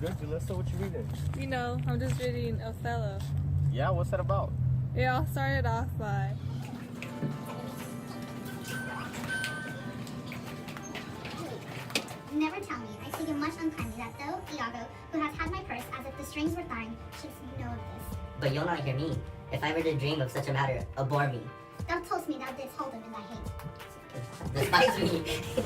good, Jalissa. What you reading? You know, I'm just reading Othello. Yeah, what's that about? It all started off by... Never tell me. I speak much unkindly that though Iago, who has had my purse as if the strings were thine, should know of this. But you'll not hear me. If I were to dream of such a matter, abhor me. Thou toldst me thou didst hold him in thy hate. Despise me. If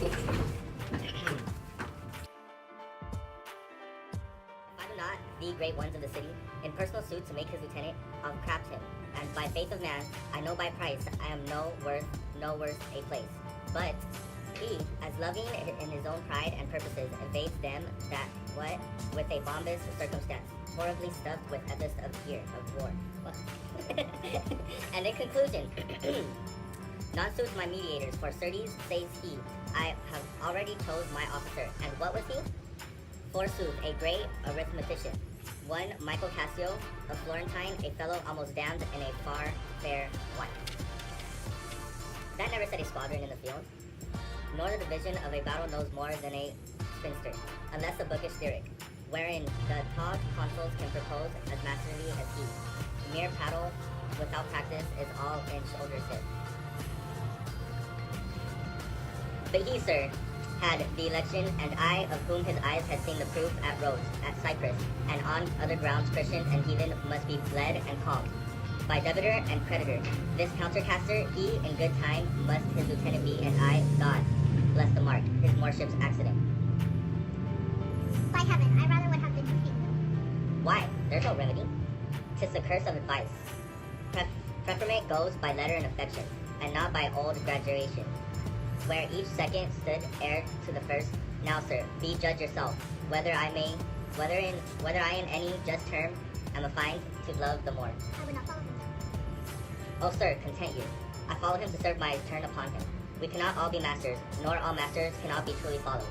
I do not, the great ones of the city, in personal suit to make his lieutenant, I'll craft him. And by faith of man, I know by price I am no worth a place. But he, as loving in his own pride and purposes, evades them that what with a bombast circumstance, horribly stuffed with epist of fear of war. And in conclusion, not suits my mediators, for certes, says he, I have already chose my officer. And what was he? Forsooth, a great arithmetician. One Michael Cassio, a Florentine, a fellow almost damned in a far fair wife. That never set a squadron in the field, nor the division of a battle knows more than a spinster, unless a bookish theoric, wherein the tog consuls can propose as masterly as he. Mere prattle without practice is all in shouldership. But he, sir, had the election, and I, of whom his eyes had seen the proof at Rhodes, at Cyprus, and on other grounds Christians and heathen must be bled and calmed. By debitor and creditor, this countercaster, he in good time must his lieutenant be, and I, God, bless the mark, his moreship's accident. By heaven, I rather would have been defeated. Why? There's no remedy. 'Tis the curse of advice. Preferment goes by letter and affection, and not by old graduation, where each second stood heir to the first. Now, sir, be judge yourself, whether I in any just term am affined to love the more. I would not follow him. Oh, sir, content you. I follow him to serve my turn upon him. We cannot all be masters, nor all masters cannot be truly followed.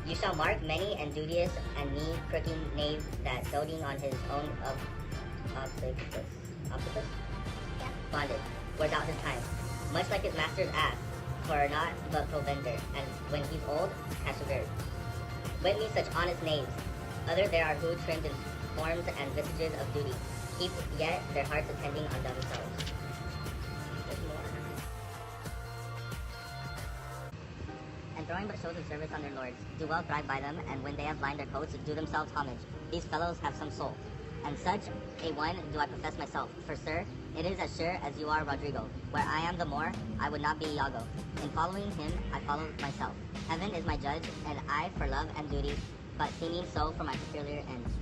You shall mark many and duteous and knee-crooking knave that doting on his own obstacles bondage, wears out his time, much like his master's ass, for not but provender, and when he's old, perseveres. Wit me such honest knaves. Other there are who trimmed in forms and visages of duty, keep yet their hearts attending on themselves. And throwing but shows of service on their lords, do well thrive by them, and when they have lined their coats, do themselves homage. These fellows have some soul. And such a one do I profess myself. For, sir, it is as sure as you are Rodrigo. Where I am the Moor, I would not be Iago. In following him, I follow myself. Heaven is my judge, and I for love and duty, but seeming so for my peculiar ends.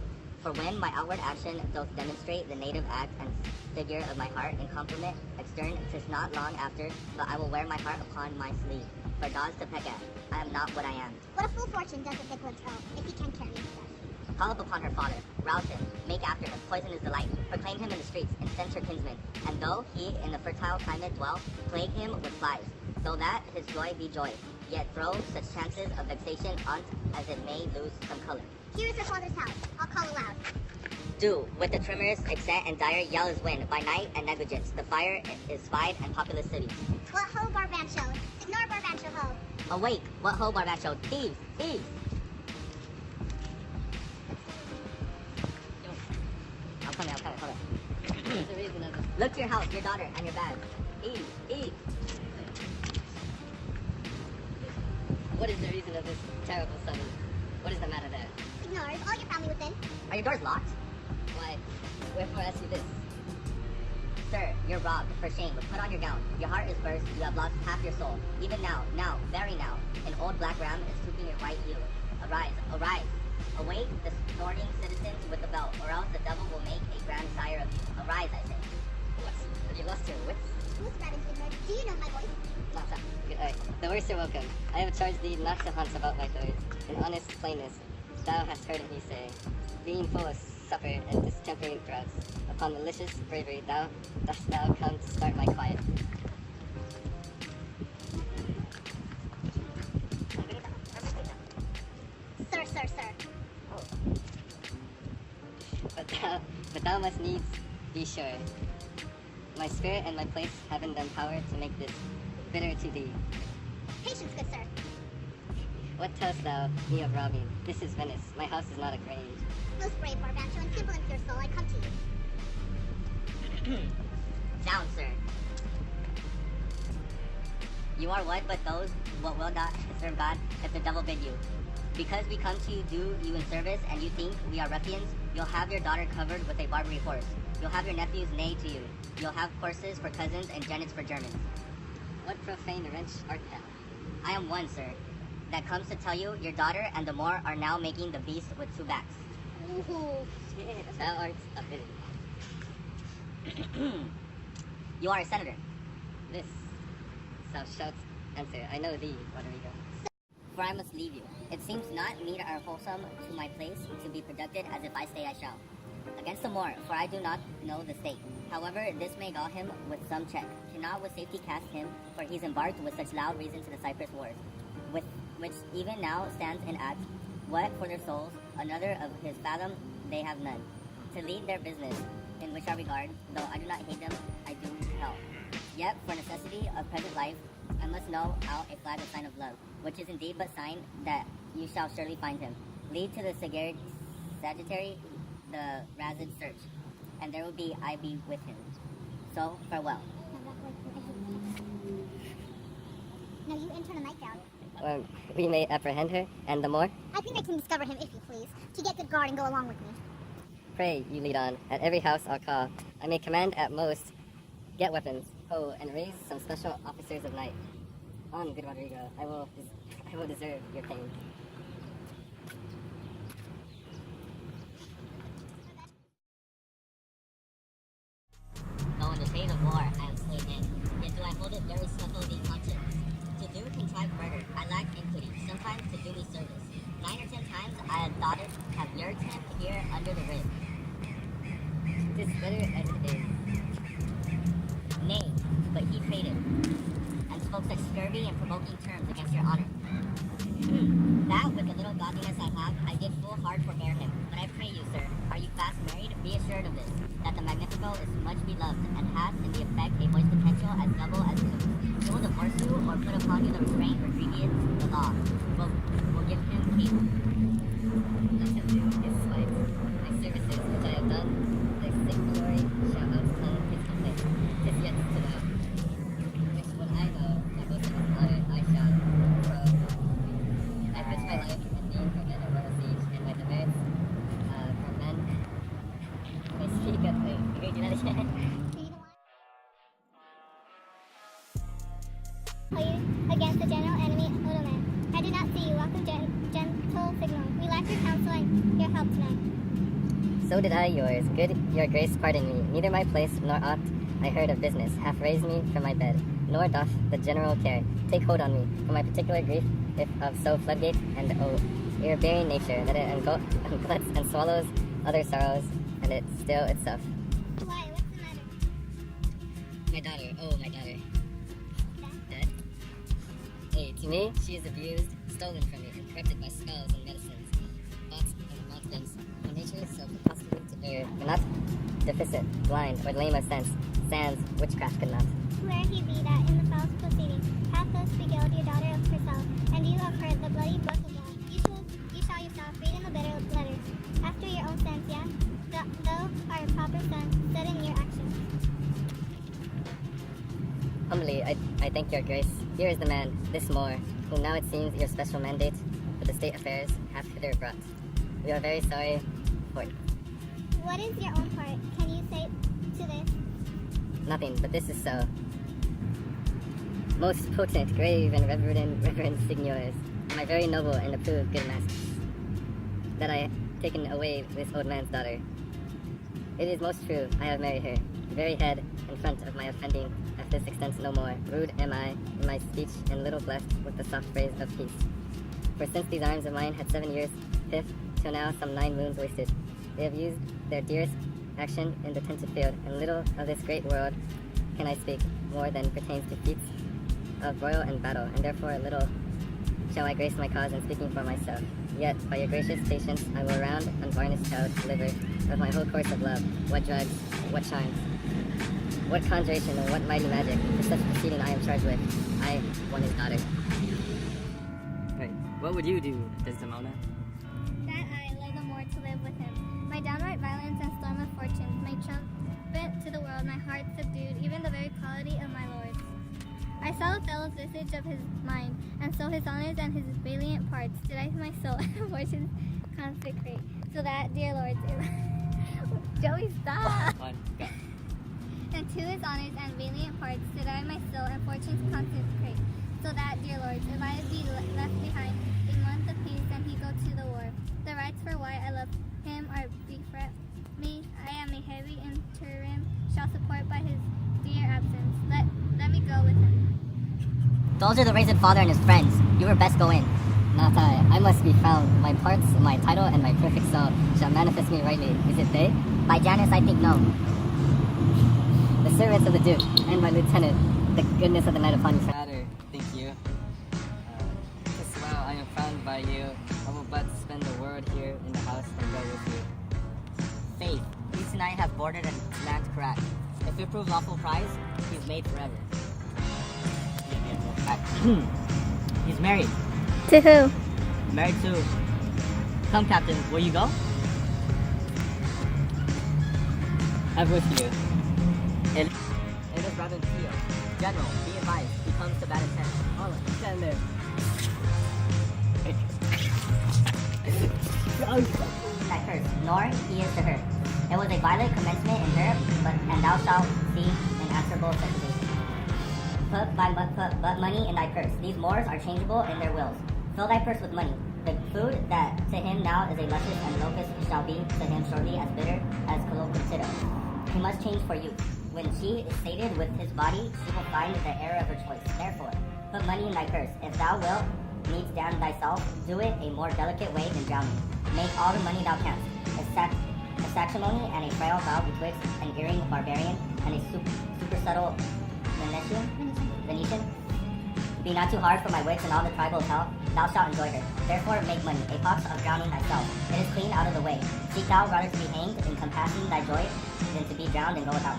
For when my outward action doth demonstrate the native act and figure of my heart in compliment extern, 'tis not long after, but I will wear my heart upon my sleeve. For dogs to peck at, I am not what I am. What a fool fortune does the thick one tell, if he can carry me to death. Call up upon her father, rouse him, make after him, poison his delight, proclaim him in the streets, incense her kinsmen, and though he in the fertile climate dwell, plague him with flies, though that his joy be joy, yet throw such chances of vexation on't as it may lose some color. Here is her father's house. I'll call aloud. Do, with the tremorous accent and dire yell is wind, by night and negligence, the fire is spied and populous cities. What ho, Barbancho? Ignore Barbancho ho. Awake, what ho, Barbancho, thieves, thieves! I'm coming. Look to your house, your daughter, and your bag. Eve! What is the reason of this terrible summons? What is the matter there? Ignore. Is all your family within? Are your doors locked? Why, wherefore ask you this? Sir, you're robbed, for shame, but put on your gown. Your heart is burst, you have lost half your soul. Even now, very now, an old black ram is stooping your right heel. Arise! Awake the snorting citizens with the belt, or else the devil will make a grand sire of you. Arise, I say. What? Have you lost your wits? Who's Rabbit's Ignorant? Do you know my voice? Not that. Good eye. The worst are welcome. I have charged thee not to hunt about my doors. In honest plainness, thou hast heard me say, being full of supper and distempering threats, upon malicious bravery dost thou come to start my quiet. Sir. Oh. But thou must needs be sure. My spirit and my place haven't done power to make this bitter to thee. Patience, good sir. What tellest thou me of robbing? This is Venice. My house is not a grange. Most brave Barbancho and simple and pure soul, I come to you. Down, sir. You are what but those what will not serve God if the devil bid you. Because we come to do you in service and you think we are ruffians, you'll have your daughter covered with a Barbary horse. You'll have your nephews neigh to you. You'll have horses for cousins and genets for Germans. What profane wretch art thou? I am one, sir, that comes to tell you your daughter and the Moor are now making the beast with two backs. Ooh. Thou art a villain. You are a senator. This thou shalt answer. I know thee, Rodrigo. For I must leave you. It seems not meet or wholesome to my place to be produced as if I stay I shall. Against the Moor, for I do not know the state. However, this may gall him with some check. Cannot with safety cast him, for he's embarked with such loud reason to the Cyprus wars, with which even now stands in act. What for their souls, another of his fathom they have none. To lead their business, in which I regard, though I do not hate them, I do hell. Yet, for necessity of present life, I must know out a flag of sign of love, which is indeed but sign that you shall surely find him. Lead to the Sagittary, the Razid search, and there will be I be with him. So, farewell. Now you enter the nightgown. We may apprehend her, and the Moor? I think I can discover him if you please, to get good guard and go along with me. Pray, you lead on. At every house I'll call. I may command at most. Get weapons. Oh, and raise some special officers of night. On, good Rodrigo. I will deserve your pain. Though in the days of war I am slain in, yet do I hold it very subtle the conscience. To do contrived murder, I lack inquiry, sometimes to do me service. 9 or 10 times I had thought it, have yerked him here under the rib. 'Tis better as it is. Nay, but he faded, and spoke such scurvy and provoking terms against your honor. That with the little godliness I have, I did full hard forbear him. But I pray you, sir, are you fast married? Be assured of this, that the Magnifico is much beloved, and hath in the effect a voice potential as double as two. He will divorce you, or put upon you the restraint or previous the law. Will give him cable. Let him do his slight. My services which I have done, the sick glory shall outcome his complaint. 'Tis yet to know. Which when I know, my boast of his honor I shall grow. I risked my life in being for men and run a siege, and my demerits for men. I speak of the great United. Against the general enemy, Ottoman. I do not see you. Welcome, gentle signal. We lack your counsel and your help tonight. So did I yours. Good your grace pardon me. Neither my place nor aught I heard of business hath raised me from my bed, nor doth the general care take hold on me for my particular grief, if of so floodgate and ear-bearing nature, that it engluts and swallows other sorrows, and it still itself. Why? What's the matter? My daughter, oh my daughter. Dead? Hey, to me, she is abused, stolen from me, and corrupted by spells and medicines, thoughts and monsters. Her nature is so possibly to err, but not deficient, blind, or lame of sense, sans witchcraft could not. Where he be that in the false proceeding hath thus beguiled your daughter of herself, and you have heard the bloody book of law. You shall yourself read in the bitter letters, after your own sense, yeah? Though our proper son, stood in your actions. Humbly, I thank your grace. Here is the man, this Moor, whom now it seems your special mandate for the state affairs hath hither brought. We are very sorry for it. What is your own part? Can you say to this? Nothing, but this is so. Most potent, grave, and reverend signors, my very noble and approved good masters, that I have taken away this old man's daughter. It is most true, I have married her, the very head and front of my offending at this extent no more. Rude am I in my speech, and little blessed with the soft phrase of peace. For since these arms of mine had 7 years' pith, till now some 9 wounds wasted, they have used their dearest action in the tented field, and little of this great world can I speak, more than pertains to feats of broil and battle, and therefore little shall I grace my cause in speaking for myself. Yet, by your gracious patience, I will round unvarnished child deliver of my whole course of love, what drugs, what charms, what conjuration, and what mighty magic, for such proceeding I am charged with. I won his daughter. Right. What would you do, Desdemona? That I lay the more to live with him. My downright violence and storm of fortunes may trumpet to the world my heart subdued, even the very quality of my lord. I saw Othello's visage of his mind, and so his honors and his valiant parts did I my soul and fortunes consecrate, so that, dear lords, Joey, stop! One, go. And to his honors and valiant parts did I my soul and fortunes consecrate, so that, dear lords, if I be left behind a month of peace and he go to the war, the rights for why I love him are befret me. I am a heavy interim, shall support by his dear absence. Let me go with him. Those are the raisin father and his friends. You were best go in. Not I must be found. My parts, my title, and my perfect soul shall manifest me rightly. Is it they? By Janus, I think no. The servants of the Duke, and my lieutenant, the goodness of the night upon you. Matter, thank you. Just while I am found by you, I will but spend the word here in the house and go with you. Faith, we tonight have boarded and land correct. If we prove lawful prize, he's made forever. He's married. To who? Married to... Come, Captain, will you go? I'm with you. It is Reverend Theo. General, be advised, he comes to bad intent. Hold on, stand there. That curse, nor he is to her. It was a violent commencement in her, and thou shalt see an answerable sentencing. Put but money in thy purse. These Moors are changeable in their wills. Fill thy purse with money. The food that to him now is a luscious and locust shall be to him shortly as bitter as colocotito. He must change for you. When she is sated with his body, she will find the heir of her choice. Therefore, put money in thy purse. If thou wilt needs damn thyself, do it a more delicate way than drowning. Make all the money thou canst. A sanctimony and a frail vow betwixt an erring barbarian and a super subtle Venetian. Be not too hard for my wits and all the tribal hell. Thou shalt enjoy her. Therefore make money, a pox of drowning thyself. It is clean out of the way. Seek thou rather to be hanged in compassing thy joy than to be drowned and go without.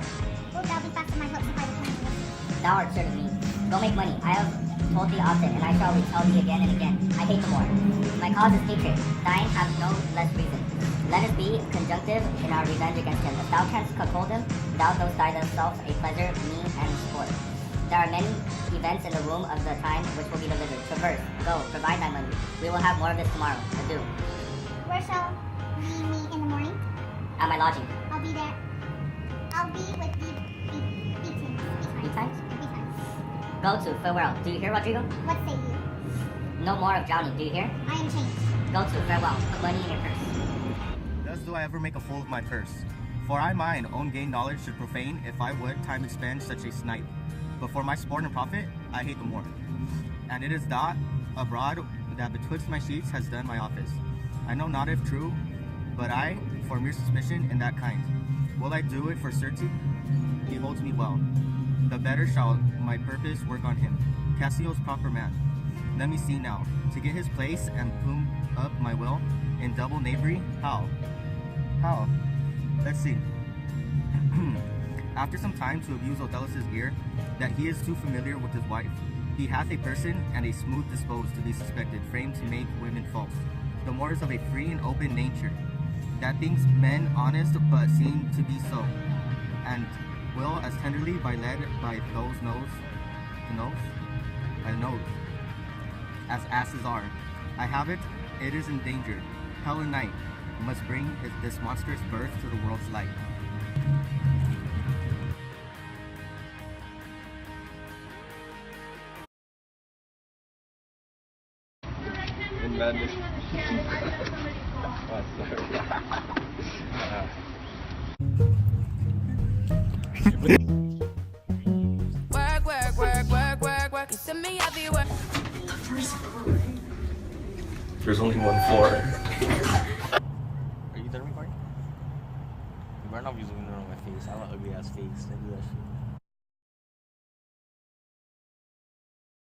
Wilt thou be fast in my hopes and private plans? Thou art sure of me. Go make money. I have told thee often, and I shall retell thee again and again. I hate the more. My cause is hatred. Thine has no less reason. Let us be conjunctive in our revenge against him. If thou canst cuckold him, thou dost die thyself a pleasure, me, and sport. There are many events in the womb of the time which will be delivered. Traverse, go, provide thy money. We will have more of this tomorrow. Adieu. Where shall we meet in the morning? At my lodging. I'll be there. I'll be with thee betimes. Go to, farewell. Do you hear, Rodrigo? What say you? No more of drowning, do you hear? I am changed. Go to, farewell. Put money in your purse. Thus do I ever make a fool of my purse. For I mine own gain knowledge should profane, if I would time expend such a snipe. But for my sport and profit, I hate the more. And it is that abroad that betwixt my sheets has done my office. I know not if true, but I, for mere suspicion in that kind, will I do it for certain? He holds me well. The better shall my purpose work on him. Cassio's proper man. Let me see now. To get his place and plume up my will in double knavery, how? How? Let's see. After some time to abuse Othello's ear, that he is too familiar with his wife. He hath a person and a smooth disposed to be suspected, framed to make women false. The more is of a free and open nature, that thinks men honest but seem to be so, and will as tenderly by led by those as asses are. I have it, it is endangered. Hell and night must bring this monstrous birth to the world's light. In madness. Oh, Work. You send me everywhere. There's only one floor. Are you done recording? You better not be zooming in on my face. I have an ugly ass face. Don't do that shit.